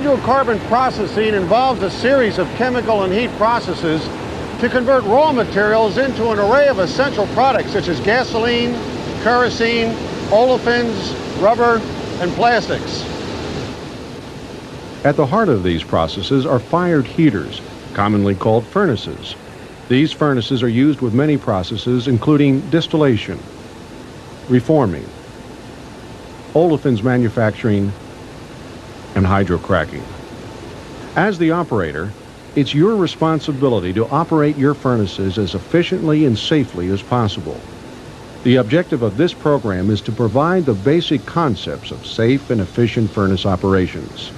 Hydrocarbon processing involves a series of chemical and heat processes to convert raw materials into an array of essential products such as gasoline, kerosene, olefins, rubber, and plastics. At the heart of these processes are fired heaters, commonly called furnaces. These furnaces are used with many processes, including distillation, reforming, olefins manufacturing, and hydrocracking. As the operator, it's your responsibility to operate your furnaces as efficiently and safely as possible. The objective of this program is to provide the basic concepts of safe and efficient furnace operations.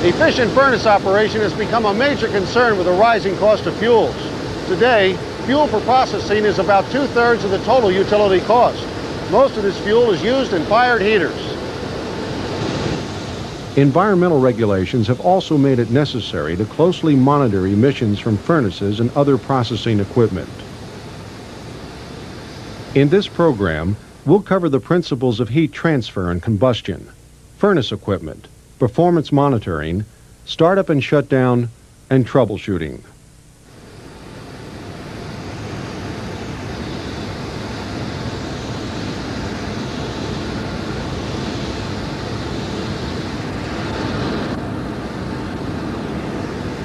Efficient furnace operation has become a major concern with the rising cost of fuels. Today, fuel for processing is about 2/3 of the total utility cost. Most of this fuel is used in fired heaters. Environmental regulations have also made it necessary to closely monitor emissions from furnaces and other processing equipment. In this program, we'll cover the principles of heat transfer and combustion, furnace equipment, performance monitoring, startup and shutdown, and troubleshooting.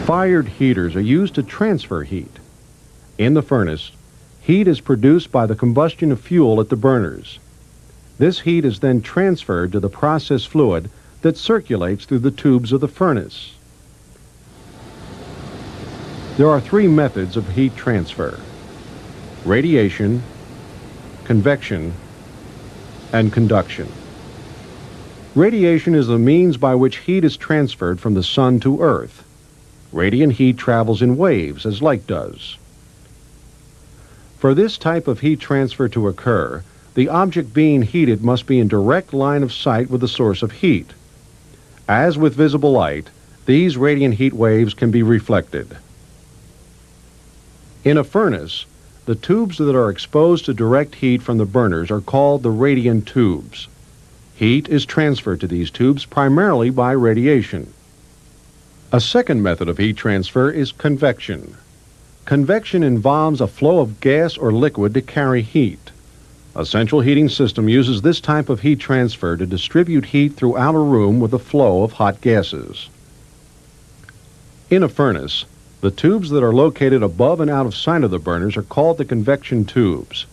Fired heaters are used to transfer heat. In the furnace, heat is produced by the combustion of fuel at the burners. This heat is then transferred to the process fluid that circulates through the tubes of the furnace. There are three methods of heat transfer: radiation, convection, and conduction. Radiation is the means by which heat is transferred from the sun to earth. Radiant heat travels in waves, as light does. For this type of heat transfer to occur, the object being heated must be in direct line of sight with the source of heat. As with visible light, these radiant heat waves can be reflected. In a furnace, the tubes that are exposed to direct heat from the burners are called the radiant tubes. Heat is transferred to these tubes primarily by radiation. A second method of heat transfer is convection. Convection involves a flow of gas or liquid to carry heat. A central heating system uses this type of heat transfer to distribute heat throughout a room with a flow of hot gases. In a furnace, the tubes that are located above and out of sight of the burners are called the convection tubes.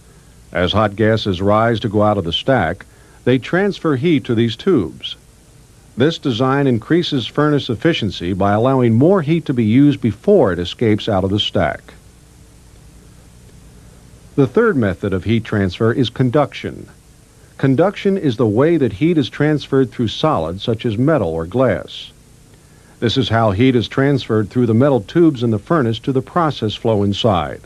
As hot gases rise to go out of the stack, they transfer heat to these tubes. This design increases furnace efficiency by allowing more heat to be used before it escapes out of the stack. The third method of heat transfer is conduction. Conduction is the way that heat is transferred through solids such as metal or glass. This is how heat is transferred through the metal tubes in the furnace to the process flow inside.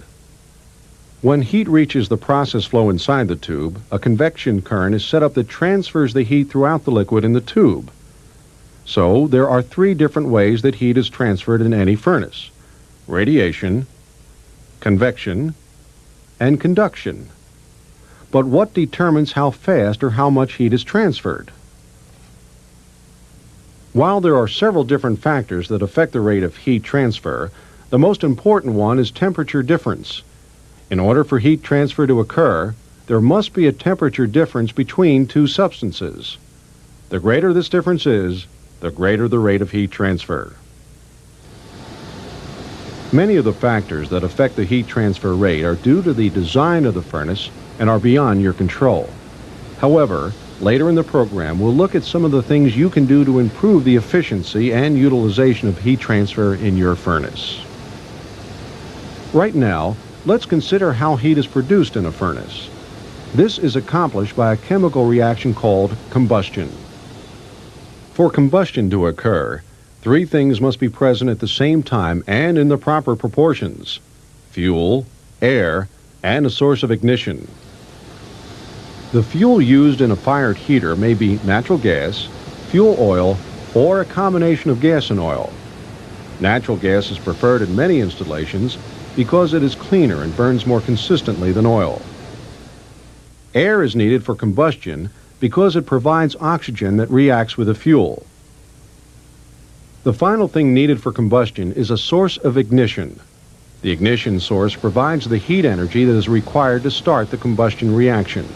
When heat reaches the process flow inside the tube, a convection current is set up that transfers the heat throughout the liquid in the tube. So, there are three different ways that heat is transferred in any furnace: radiation, convection, and conduction. But what determines how fast or how much heat is transferred? While there are several different factors that affect the rate of heat transfer, the most important one is temperature difference. In order for heat transfer to occur, there must be a temperature difference between two substances. The greater this difference is, the greater the rate of heat transfer. Many of the factors that affect the heat transfer rate are due to the design of the furnace and are beyond your control. However, later in the program, we'll look at some of the things you can do to improve the efficiency and utilization of heat transfer in your furnace. Right now, let's consider how heat is produced in a furnace. This is accomplished by a chemical reaction called combustion. For combustion to occur, three things must be present at the same time and in the proper proportions: fuel, air, and a source of ignition. The fuel used in a fired heater may be natural gas, fuel oil, or a combination of gas and oil. Natural gas is preferred in many installations because it is cleaner and burns more consistently than oil. Air is needed for combustion because it provides oxygen that reacts with the fuel. The final thing needed for combustion is a source of ignition. The ignition source provides the heat energy that is required to start the combustion reaction.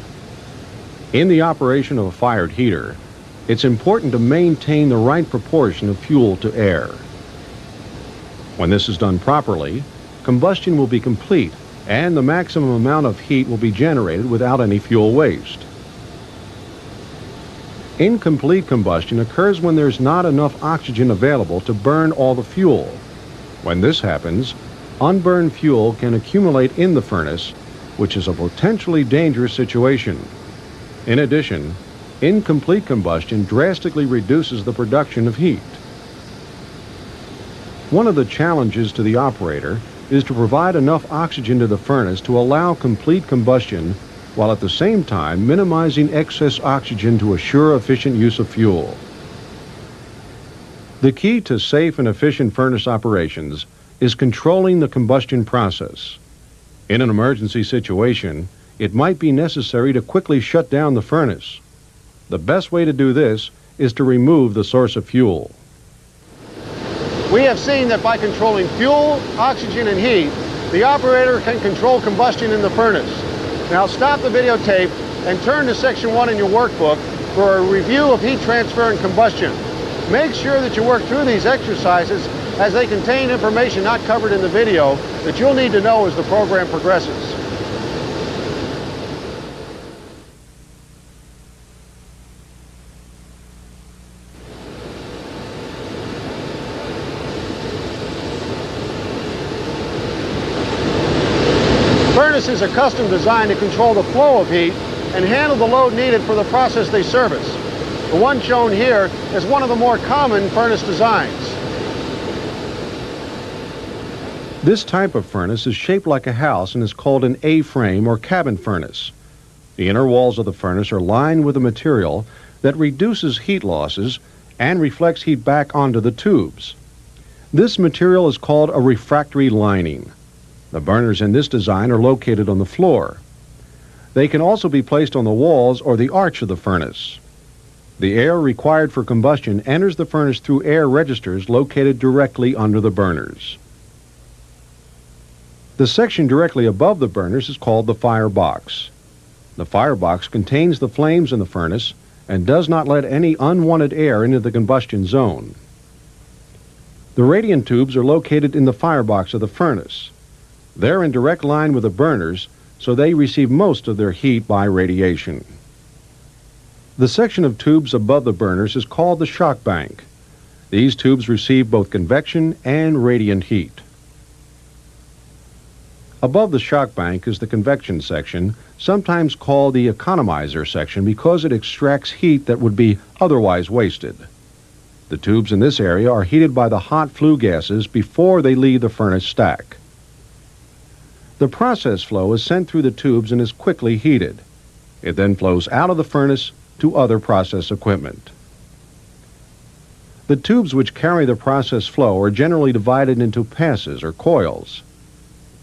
In the operation of a fired heater, it's important to maintain the right proportion of fuel to air. When this is done properly, combustion will be complete and the maximum amount of heat will be generated without any fuel waste. Incomplete combustion occurs when there's not enough oxygen available to burn all the fuel. When this happens, unburned fuel can accumulate in the furnace, which is a potentially dangerous situation. In addition, incomplete combustion drastically reduces the production of heat. One of the challenges to the operator is to provide enough oxygen to the furnace to allow complete combustion, while at the same time minimizing excess oxygen to assure efficient use of fuel. The key to safe and efficient furnace operations is controlling the combustion process. In an emergency situation, it might be necessary to quickly shut down the furnace. The best way to do this is to remove the source of fuel. We have seen that by controlling fuel, oxygen, and heat, the operator can control combustion in the furnace. Now stop the videotape and turn to section 1 in your workbook for a review of heat transfer and combustion. Make sure that you work through these exercises as they contain information not covered in the video that you'll need to know as the program progresses. Furnaces are custom designed to control the flow of heat and handle the load needed for the process they service. The one shown here is one of the more common furnace designs. This type of furnace is shaped like a house and is called an A-frame or cabin furnace. The inner walls of the furnace are lined with a material that reduces heat losses and reflects heat back onto the tubes. This material is called a refractory lining. The burners in this design are located on the floor. They can also be placed on the walls or the arch of the furnace. The air required for combustion enters the furnace through air registers located directly under the burners. The section directly above the burners is called the firebox. The firebox contains the flames in the furnace and does not let any unwanted air into the combustion zone. The radiant tubes are located in the firebox of the furnace. They're in direct line with the burners, so they receive most of their heat by radiation. The section of tubes above the burners is called the shock bank. These tubes receive both convection and radiant heat. Above the shock bank is the convection section, sometimes called the economizer section because it extracts heat that would be otherwise wasted. The tubes in this area are heated by the hot flue gases before they leave the furnace stack. The process flow is sent through the tubes and is quickly heated. It then flows out of the furnace to other process equipment. The tubes which carry the process flow are generally divided into passes or coils.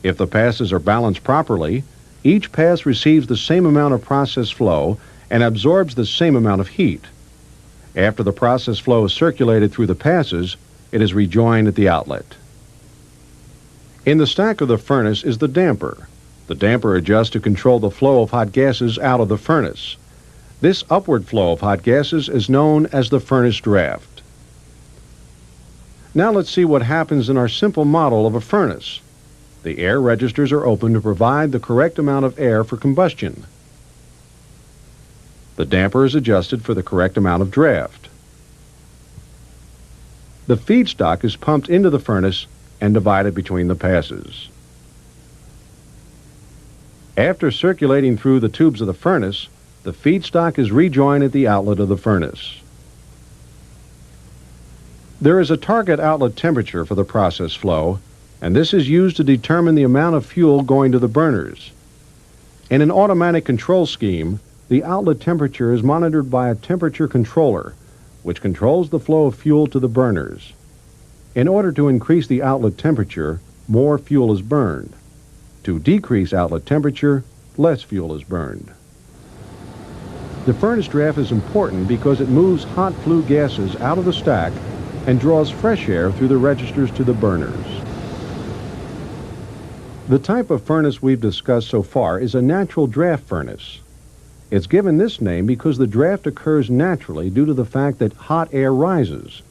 If the passes are balanced properly, each pass receives the same amount of process flow and absorbs the same amount of heat. After the process flow is circulated through the passes, it is rejoined at the outlet. In the stack of the furnace is the damper. The damper adjusts to control the flow of hot gases out of the furnace. This upward flow of hot gases is known as the furnace draft. Now let's see what happens in our simple model of a furnace. The air registers are open to provide the correct amount of air for combustion. The damper is adjusted for the correct amount of draft. The feedstock is pumped into the furnace and divided between the passes. After circulating through the tubes of the furnace, the feedstock is rejoined at the outlet of the furnace. There is a target outlet temperature for the process flow, and this is used to determine the amount of fuel going to the burners. In an automatic control scheme, the outlet temperature is monitored by a temperature controller, which controls the flow of fuel to the burners. In order to increase the outlet temperature, more fuel is burned. To decrease outlet temperature, less fuel is burned. The furnace draft is important because it moves hot flue gases out of the stack and draws fresh air through the registers to the burners. The type of furnace we've discussed so far is a natural draft furnace. It's given this name because the draft occurs naturally due to the fact that hot air rises.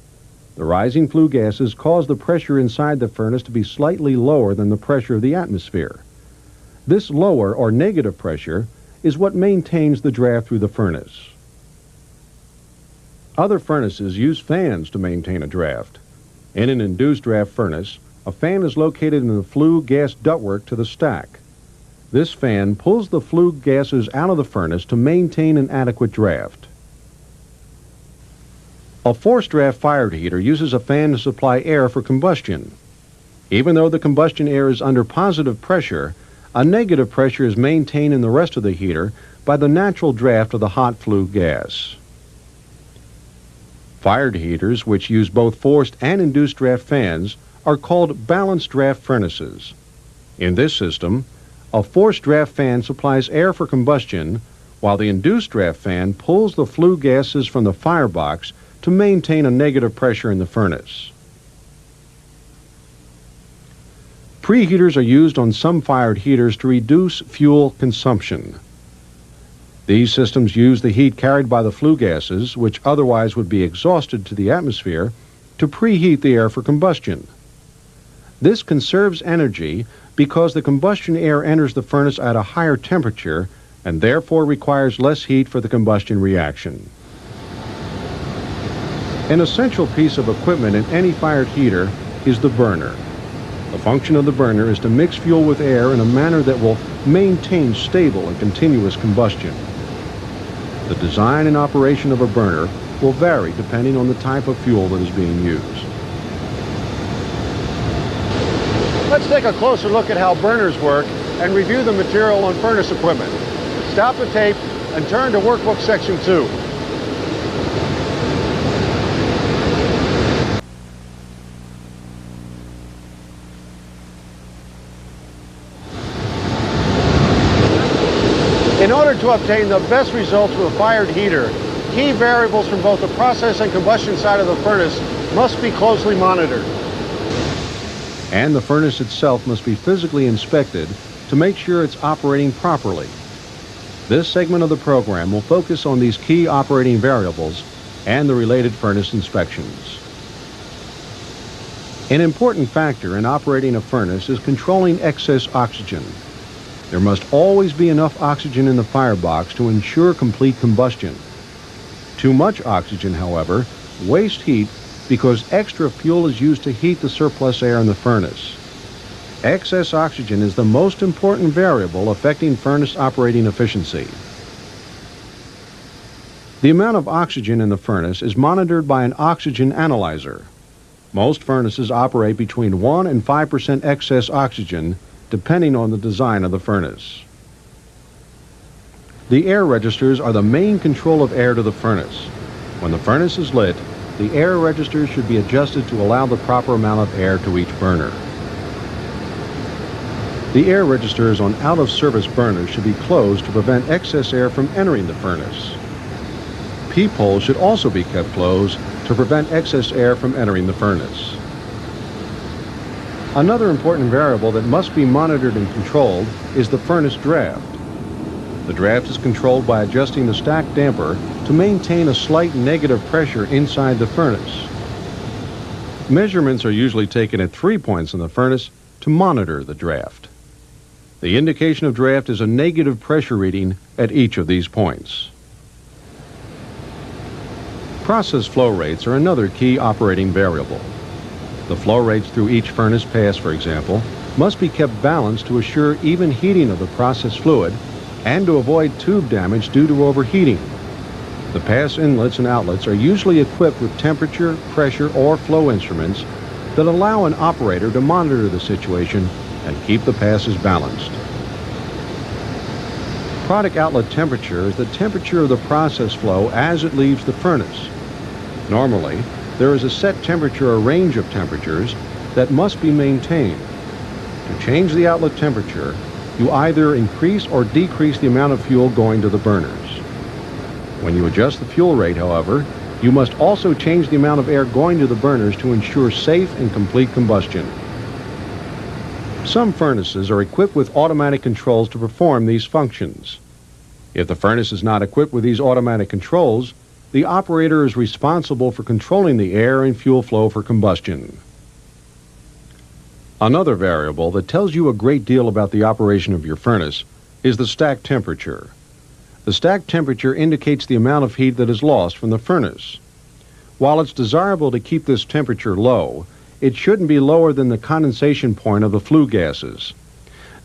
The rising flue gases cause the pressure inside the furnace to be slightly lower than the pressure of the atmosphere. This lower or negative pressure is what maintains the draft through the furnace. Other furnaces use fans to maintain a draft. In an induced draft furnace, a fan is located in the flue gas ductwork to the stack. This fan pulls the flue gases out of the furnace to maintain an adequate draft. A forced draft fired heater uses a fan to supply air for combustion. Even though the combustion air is under positive pressure, a negative pressure is maintained in the rest of the heater by the natural draft of the hot flue gas. Fired heaters, which use both forced and induced draft fans, are called balanced draft furnaces. In this system, a forced draft fan supplies air for combustion, while the induced draft fan pulls the flue gases from the firebox to maintain a negative pressure in the furnace. Preheaters are used on some fired heaters to reduce fuel consumption. These systems use the heat carried by the flue gases, which otherwise would be exhausted to the atmosphere, to preheat the air for combustion. This conserves energy because the combustion air enters the furnace at a higher temperature and therefore requires less heat for the combustion reaction. An essential piece of equipment in any fired heater is the burner. The function of the burner is to mix fuel with air in a manner that will maintain stable and continuous combustion. The design and operation of a burner will vary depending on the type of fuel that is being used. Let's take a closer look at how burners work and review the material on furnace equipment. Stop the tape and turn to Workbook Section 2. In order to obtain the best results with a fired heater, key variables from both the process and combustion side of the furnace must be closely monitored. And the furnace itself must be physically inspected to make sure it's operating properly. This segment of the program will focus on these key operating variables and the related furnace inspections. An important factor in operating a furnace is controlling excess oxygen. There must always be enough oxygen in the firebox to ensure complete combustion. Too much oxygen, however, wastes heat because extra fuel is used to heat the surplus air in the furnace. Excess oxygen is the most important variable affecting furnace operating efficiency. The amount of oxygen in the furnace is monitored by an oxygen analyzer. Most furnaces operate between 1 and 5% excess oxygen, depending on the design of the furnace. The air registers are the main control of air to the furnace. When the furnace is lit, the air registers should be adjusted to allow the proper amount of air to each burner. The air registers on out-of-service burners should be closed to prevent excess air from entering the furnace. Peepholes should also be kept closed to prevent excess air from entering the furnace. Another important variable that must be monitored and controlled is the furnace draft. The draft is controlled by adjusting the stack damper to maintain a slight negative pressure inside the furnace. Measurements are usually taken at 3 points in the furnace to monitor the draft. The indication of draft is a negative pressure reading at each of these points. Process flow rates are another key operating variable. The flow rates through each furnace pass, for example, must be kept balanced to assure even heating of the process fluid and to avoid tube damage due to overheating. The pass inlets and outlets are usually equipped with temperature, pressure, or flow instruments that allow an operator to monitor the situation and keep the passes balanced. Product outlet temperature is the temperature of the process flow as it leaves the furnace. Normally, there is a set temperature or range of temperatures that must be maintained. To change the outlet temperature, you either increase or decrease the amount of fuel going to the burners. When you adjust the fuel rate, however, You must also change the amount of air going to the burners to ensure safe and complete combustion. Some furnaces are equipped with automatic controls to perform these functions. If the furnace is not equipped with these automatic controls, the operator is responsible for controlling the air and fuel flow for combustion. Another variable that tells you a great deal about the operation of your furnace is the stack temperature. The stack temperature indicates the amount of heat that is lost from the furnace. While it's desirable to keep this temperature low, it shouldn't be lower than the condensation point of the flue gases.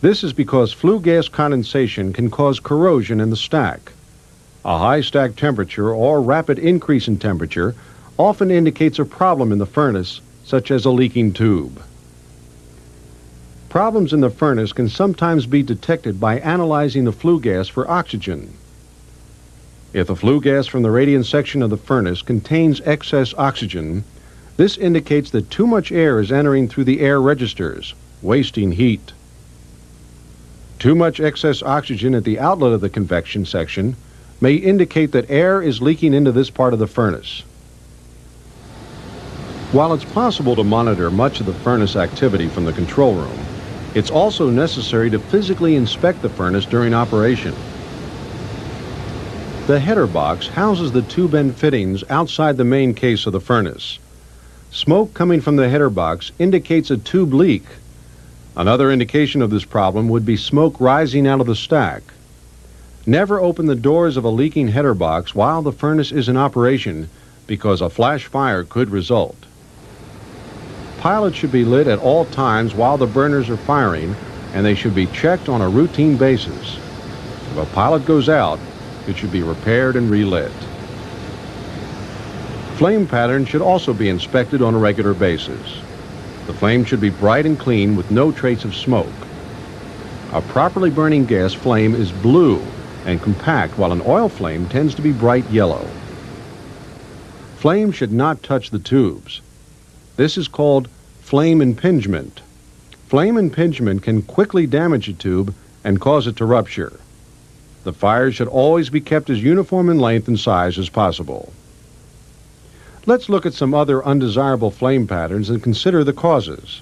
This is because flue gas condensation can cause corrosion in the stack. A high stack temperature or rapid increase in temperature often indicates a problem in the furnace, such as a leaking tube. Problems in the furnace can sometimes be detected by analyzing the flue gas for oxygen. If the flue gas from the radiant section of the furnace contains excess oxygen, this indicates that too much air is entering through the air registers, wasting heat. Too much excess oxygen at the outlet of the convection section may indicate that air is leaking into this part of the furnace. While it's possible to monitor much of the furnace activity from the control room, it's also necessary to physically inspect the furnace during operation. The header box houses the tube end fittings outside the main case of the furnace. Smoke coming from the header box indicates a tube leak. Another indication of this problem would be smoke rising out of the stack. Never open the doors of a leaking header box while the furnace is in operation, because a flash fire could result. Pilots should be lit at all times while the burners are firing, and they should be checked on a routine basis. If a pilot goes out, it should be repaired and relit. Flame patterns should also be inspected on a regular basis. The flame should be bright and clean with no trace of smoke. A properly burning gas flame is blue and compact, while an oil flame tends to be bright yellow. Flame should not touch the tubes. This is called flame impingement. Flame impingement can quickly damage a tube and cause it to rupture. The fire should always be kept as uniform in length and size as possible. Let's look at some other undesirable flame patterns and consider the causes.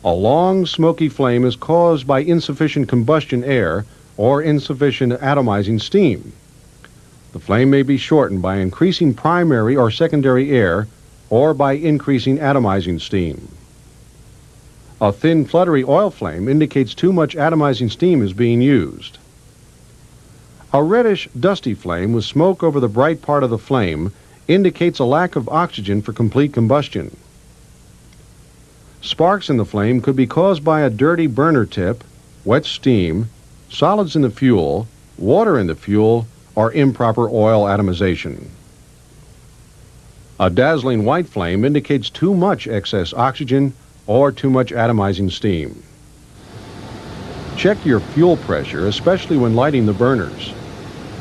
A long, smoky flame is caused by insufficient combustion air or insufficient atomizing steam. The flame may be shortened by increasing primary or secondary air or by increasing atomizing steam. A thin, fluttery oil flame indicates too much atomizing steam is being used. A reddish, dusty flame with smoke over the bright part of the flame indicates a lack of oxygen for complete combustion. Sparks in the flame could be caused by a dirty burner tip, wet steam, solids in the fuel, water in the fuel, or improper oil atomization. A dazzling white flame indicates too much excess oxygen or too much atomizing steam. Check your fuel pressure, especially when lighting the burners.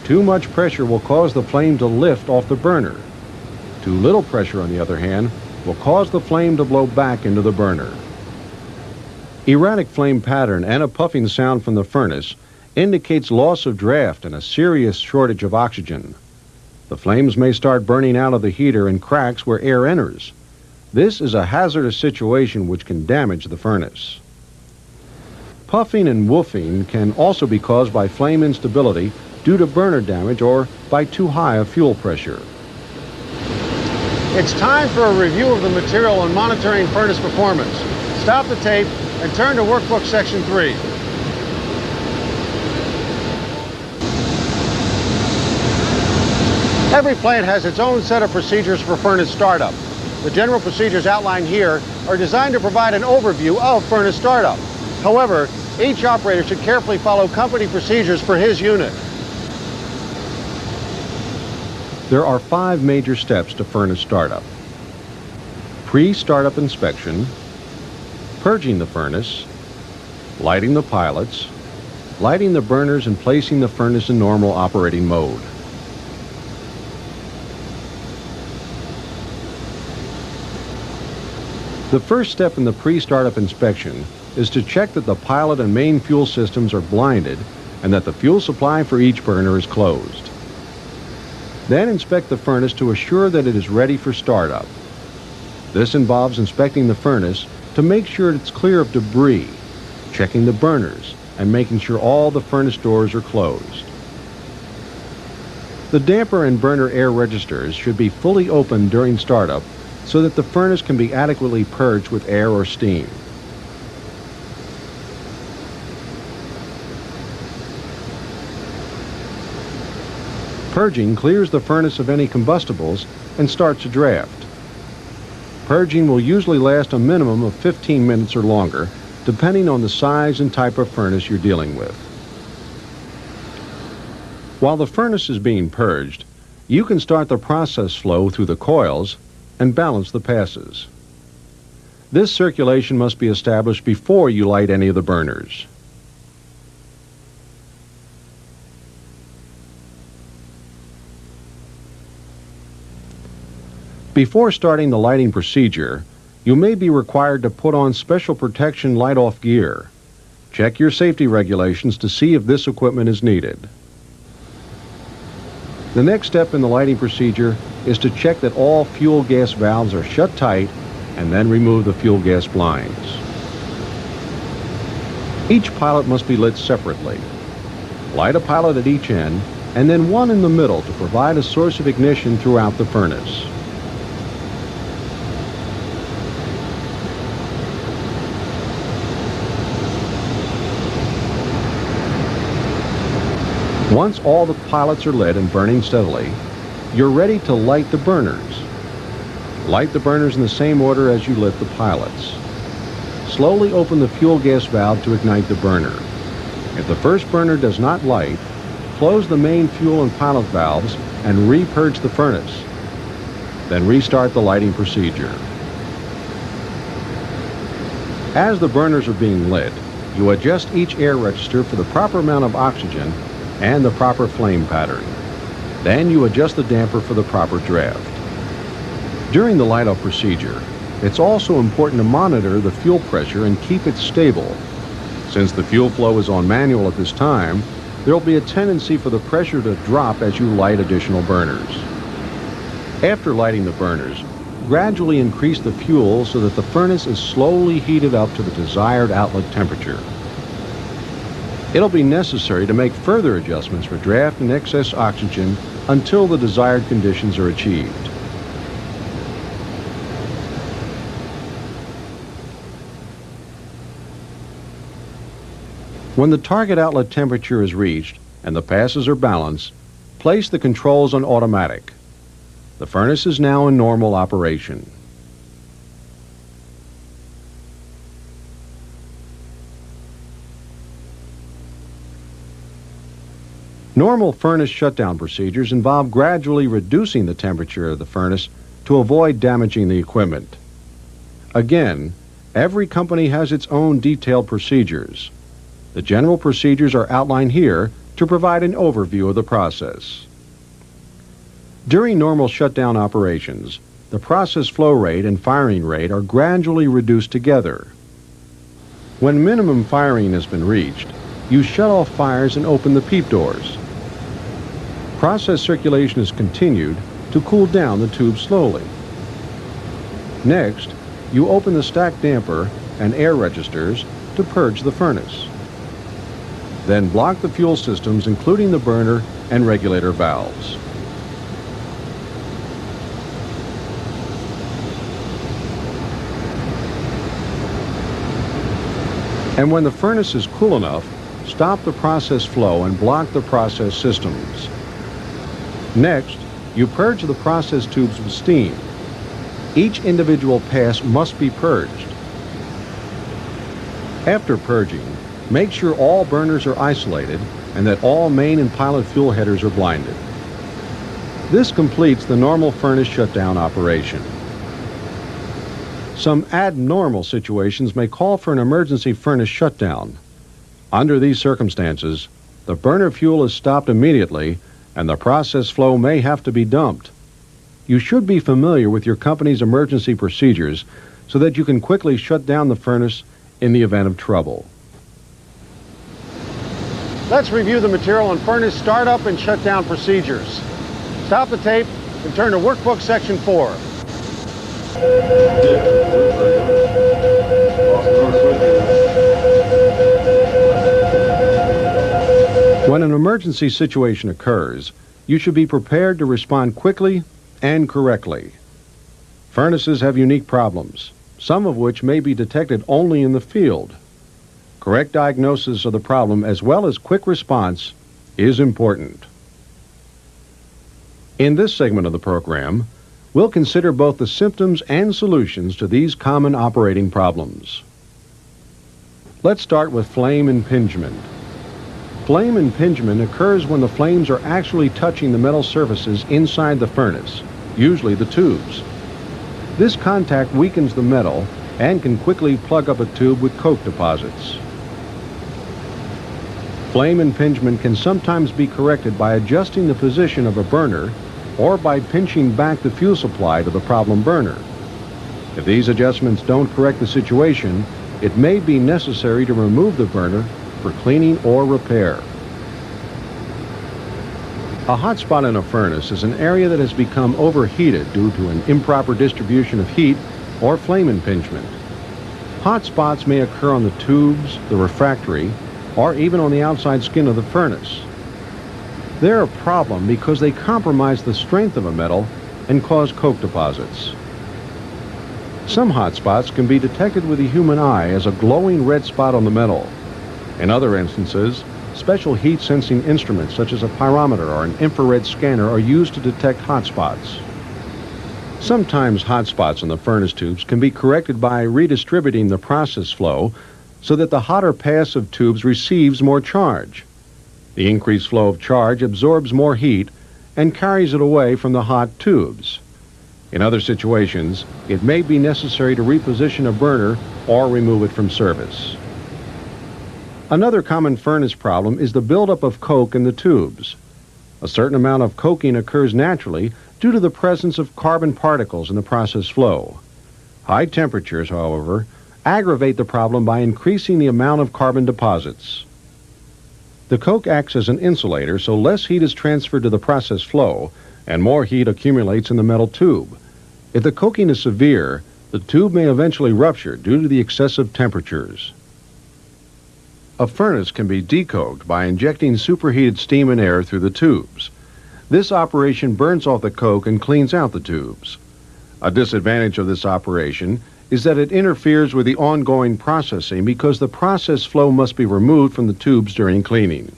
Too much pressure will cause the flame to lift off the burner. Too little pressure, on the other hand, will cause the flame to blow back into the burner. Erratic flame pattern and a puffing sound from the furnace indicates loss of draft and a serious shortage of oxygen. The flames may start burning out of the heater in cracks where air enters. This is a hazardous situation which can damage the furnace. Puffing and woofing can also be caused by flame instability due to burner damage or by too high a fuel pressure. It's time for a review of the material and monitoring furnace performance. Stop the tape and turn to Workbook Section 3. Every plant has its own set of procedures for furnace startup. The general procedures outlined here are designed to provide an overview of furnace startup. However, each operator should carefully follow company procedures for his unit. There are 5 major steps to furnace startup: pre-startup inspection, purging the furnace, lighting the pilots, lighting the burners and placing the furnace in normal operating mode. The first step in the pre-startup inspection is to check that the pilot and main fuel systems are blinded and that the fuel supply for each burner is closed. Then inspect the furnace to assure that it is ready for startup. This involves inspecting the furnace to make sure it's clear of debris, checking the burners, and making sure all the furnace doors are closed. The damper and burner air registers should be fully open during startup so that the furnace can be adequately purged with air or steam. Purging clears the furnace of any combustibles and starts a draft. Purging will usually last a minimum of 15 minutes or longer, depending on the size and type of furnace you're dealing with. While the furnace is being purged, you can start the process flow through the coils and balance the passes. This circulation must be established before you light any of the burners. Before starting the lighting procedure, you may be required to put on special protection light-off gear. Check your safety regulations to see if this equipment is needed. The next step in the lighting procedure is to check that all fuel gas valves are shut tight and then remove the fuel gas blinds. Each pilot must be lit separately. Light a pilot at each end and then one in the middle to provide a source of ignition throughout the furnace. Once all the pilots are lit and burning steadily, you're ready to light the burners. Light the burners in the same order as you lit the pilots. Slowly open the fuel gas valve to ignite the burner. If the first burner does not light, close the main fuel and pilot valves and re-purge the furnace. Then restart the lighting procedure. As the burners are being lit, you adjust each air register for the proper amount of oxygen and the proper flame pattern. Then you adjust the damper for the proper draft. During the light-off procedure, it's also important to monitor the fuel pressure and keep it stable. Since the fuel flow is on manual at this time, there will be a tendency for the pressure to drop as you light additional burners. After lighting the burners, gradually increase the fuel so that the furnace is slowly heated up to the desired outlet temperature. It'll be necessary to make further adjustments for draft and excess oxygen until the desired conditions are achieved. When the target outlet temperature is reached and the passes are balanced, place the controls on automatic. The furnace is now in normal operation. Normal furnace shutdown procedures involve gradually reducing the temperature of the furnace to avoid damaging the equipment. Again, every company has its own detailed procedures. The general procedures are outlined here to provide an overview of the process. During normal shutdown operations, the process flow rate and firing rate are gradually reduced together. When minimum firing has been reached, you shut off fires and open the PEEP doors. Process circulation is continued to cool down the tube slowly. Next, you open the stack damper and air registers to purge the furnace. Then block the fuel systems, including the burner and regulator valves. And when the furnace is cool enough, stop the process flow and block the process systems. Next, you purge the process tubes with steam. Each individual pass must be purged. After purging, make sure all burners are isolated and that all main and pilot fuel headers are blinded. This completes the normal furnace shutdown operation. Some abnormal situations may call for an emergency furnace shutdown. Under these circumstances, the burner fuel is stopped immediately and the process flow may have to be dumped. You should be familiar with your company's emergency procedures so that you can quickly shut down the furnace in the event of trouble. Let's review the material and furnace startup and shutdown procedures. Stop the tape and turn to Workbook Section 4. When an emergency situation occurs, you should be prepared to respond quickly and correctly. Furnaces have unique problems, some of which may be detected only in the field. Correct diagnosis of the problem as well as quick response is important. In this segment of the program, we'll consider both the symptoms and solutions to these common operating problems. Let's start with flame impingement. Flame impingement occurs when the flames are actually touching the metal surfaces inside the furnace, usually the tubes. This contact weakens the metal and can quickly plug up a tube with coke deposits. Flame impingement can sometimes be corrected by adjusting the position of a burner or by pinching back the fuel supply to the problem burner. If these adjustments don't correct the situation, it may be necessary to remove the burner for cleaning or repair. A hot spot in a furnace is an area that has become overheated due to an improper distribution of heat or flame impingement. Hot spots may occur on the tubes, the refractory, or even on the outside skin of the furnace. They're a problem because they compromise the strength of a metal and cause coke deposits. Some hot spots can be detected with the human eye as a glowing red spot on the metal. In other instances, special heat-sensing instruments such as a pyrometer or an infrared scanner are used to detect hot spots. Sometimes hot spots on the furnace tubes can be corrected by redistributing the process flow so that the hotter pass of tubes receives more charge. The increased flow of charge absorbs more heat and carries it away from the hot tubes. In other situations, it may be necessary to reposition a burner or remove it from service. Another common furnace problem is the buildup of coke in the tubes. A certain amount of coking occurs naturally due to the presence of carbon particles in the process flow. High temperatures, however, aggravate the problem by increasing the amount of carbon deposits. The coke acts as an insulator, so less heat is transferred to the process flow and more heat accumulates in the metal tube. If the coking is severe, the tube may eventually rupture due to the excessive temperatures. A furnace can be decoked by injecting superheated steam and air through the tubes. This operation burns off the coke and cleans out the tubes. A disadvantage of this operation is that it interferes with the ongoing processing because the process flow must be removed from the tubes during cleaning.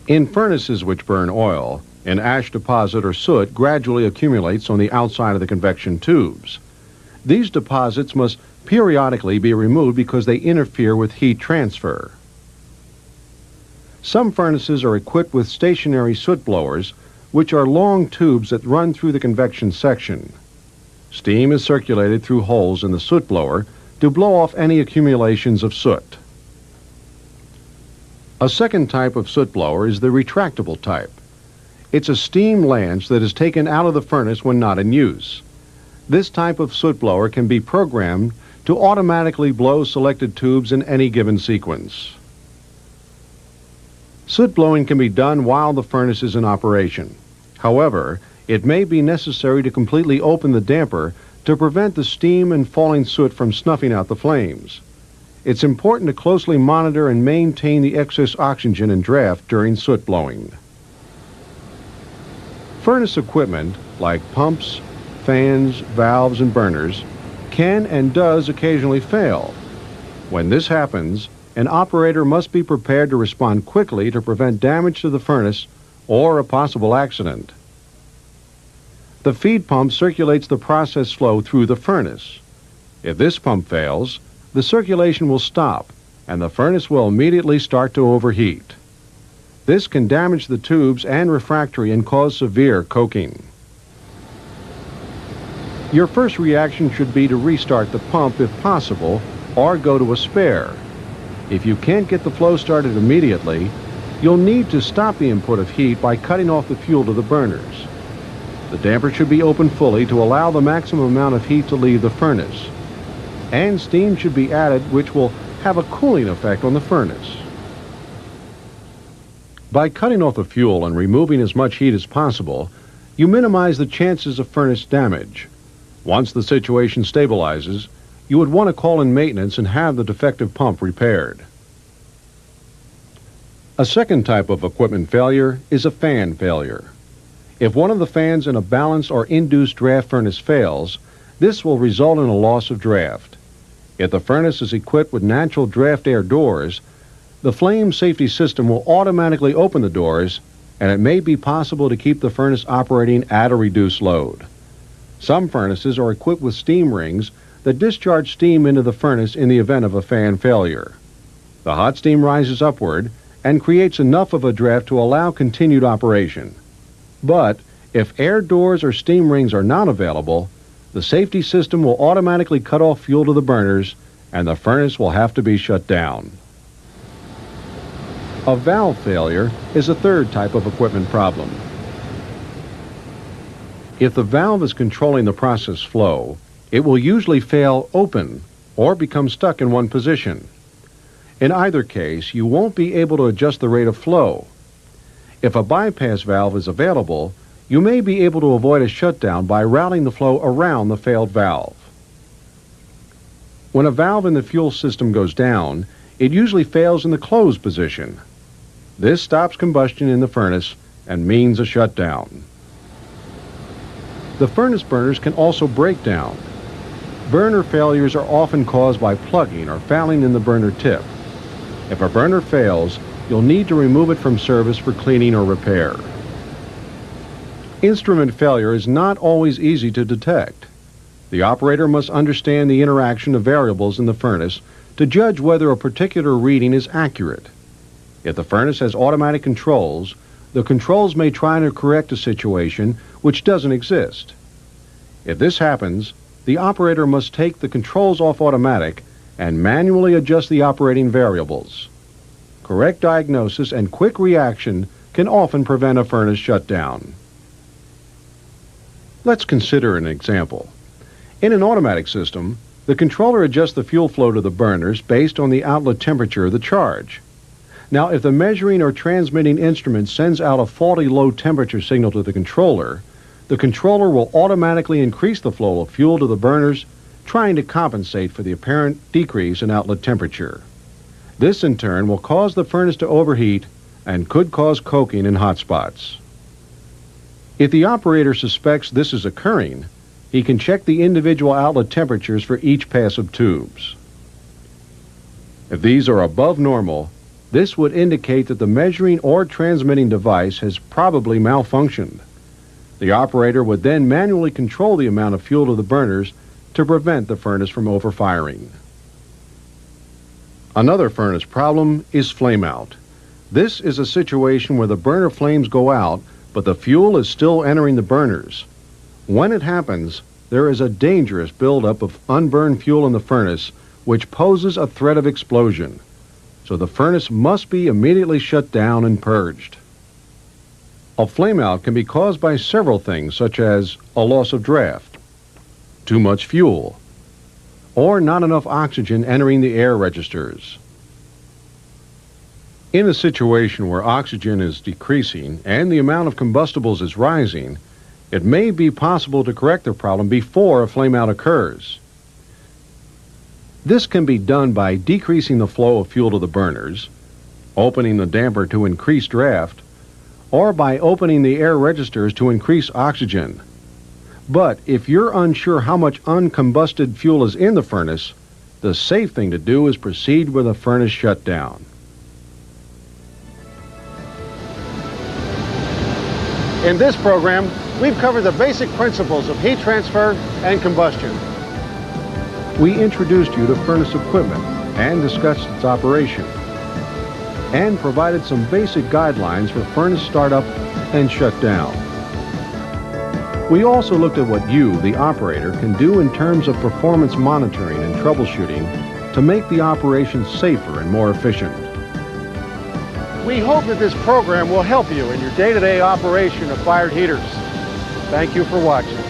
In furnaces which burn oil, an ash deposit or soot gradually accumulates on the outside of the convection tubes. These deposits must periodically be removed because they interfere with heat transfer. Some furnaces are equipped with stationary soot blowers, which are long tubes that run through the convection section. Steam is circulated through holes in the soot blower to blow off any accumulations of soot. A second type of soot blower is the retractable type. It's a steam lance that is taken out of the furnace when not in use. This type of soot blower can be programmed to automatically blow selected tubes in any given sequence. Soot blowing can be done while the furnace is in operation. However, it may be necessary to completely open the damper to prevent the steam and falling soot from snuffing out the flames. It's important to closely monitor and maintain the excess oxygen and draft during soot blowing. Furnace equipment like pumps, fans, valves, and burners can and does occasionally fail. When this happens, an operator must be prepared to respond quickly to prevent damage to the furnace or a possible accident. The feed pump circulates the process flow through the furnace. If this pump fails, the circulation will stop and the furnace will immediately start to overheat. This can damage the tubes and refractory and cause severe coking. Your first reaction should be to restart the pump if possible or go to a spare. If you can't get the flow started immediately, you'll need to stop the input of heat by cutting off the fuel to the burners. The damper should be opened fully to allow the maximum amount of heat to leave the furnace. And steam should be added, which will have a cooling effect on the furnace. By cutting off the fuel and removing as much heat as possible, you minimize the chances of furnace damage. Once the situation stabilizes, you would want to call in maintenance and have the defective pump repaired. A second type of equipment failure is a fan failure. If one of the fans in a balanced or induced draft furnace fails, this will result in a loss of draft. If the furnace is equipped with natural draft air doors, the flame safety system will automatically open the doors, and it may be possible to keep the furnace operating at a reduced load. Some furnaces are equipped with steam rings that discharge steam into the furnace in the event of a fan failure. The hot steam rises upward and creates enough of a draft to allow continued operation. But if air doors or steam rings are not available, the safety system will automatically cut off fuel to the burners and the furnace will have to be shut down. A valve failure is a third type of equipment problem. If the valve is controlling the process flow, it will usually fail open or become stuck in one position. In either case, you won't be able to adjust the rate of flow. If a bypass valve is available, you may be able to avoid a shutdown by routing the flow around the failed valve. When a valve in the fuel system goes down, it usually fails in the closed position. This stops combustion in the furnace and means a shutdown. The furnace burners can also break down. Burner failures are often caused by plugging or fouling in the burner tip. If a burner fails, you'll need to remove it from service for cleaning or repair. Instrument failure is not always easy to detect. The operator must understand the interaction of variables in the furnace to judge whether a particular reading is accurate. If the furnace has automatic controls, the controls may try to correct a situation which doesn't exist. If this happens, the operator must take the controls off automatic and manually adjust the operating variables. Correct diagnosis and quick reaction can often prevent a furnace shutdown. Let's consider an example. In an automatic system, the controller adjusts the fuel flow to the burners based on the outlet temperature of the charge. Now, if the measuring or transmitting instrument sends out a faulty low temperature signal to the controller will automatically increase the flow of fuel to the burners, trying to compensate for the apparent decrease in outlet temperature. This, in turn, will cause the furnace to overheat and could cause coking in hot spots. If the operator suspects this is occurring, he can check the individual outlet temperatures for each pass of tubes. If these are above normal, this would indicate that the measuring or transmitting device has probably malfunctioned. The operator would then manually control the amount of fuel to the burners to prevent the furnace from overfiring. Another furnace problem is flameout. This is a situation where the burner flames go out, but the fuel is still entering the burners. When it happens, there is a dangerous buildup of unburned fuel in the furnace, which poses a threat of explosion. So the furnace must be immediately shut down and purged. A flameout can be caused by several things, such as a loss of draft, too much fuel, or not enough oxygen entering the air registers. In a situation where oxygen is decreasing and the amount of combustibles is rising, it may be possible to correct the problem before a flameout occurs. This can be done by decreasing the flow of fuel to the burners, opening the damper to increase draft, or by opening the air registers to increase oxygen. But if you're unsure how much uncombusted fuel is in the furnace, the safe thing to do is proceed with a furnace shutdown. In this program, we've covered the basic principles of heat transfer and combustion. We introduced you to furnace equipment and discussed its operation, and provided some basic guidelines for furnace startup and shutdown. We also looked at what you, the operator, can do in terms of performance monitoring and troubleshooting to make the operation safer and more efficient. We hope that this program will help you in your day-to-day operation of fired heaters. Thank you for watching.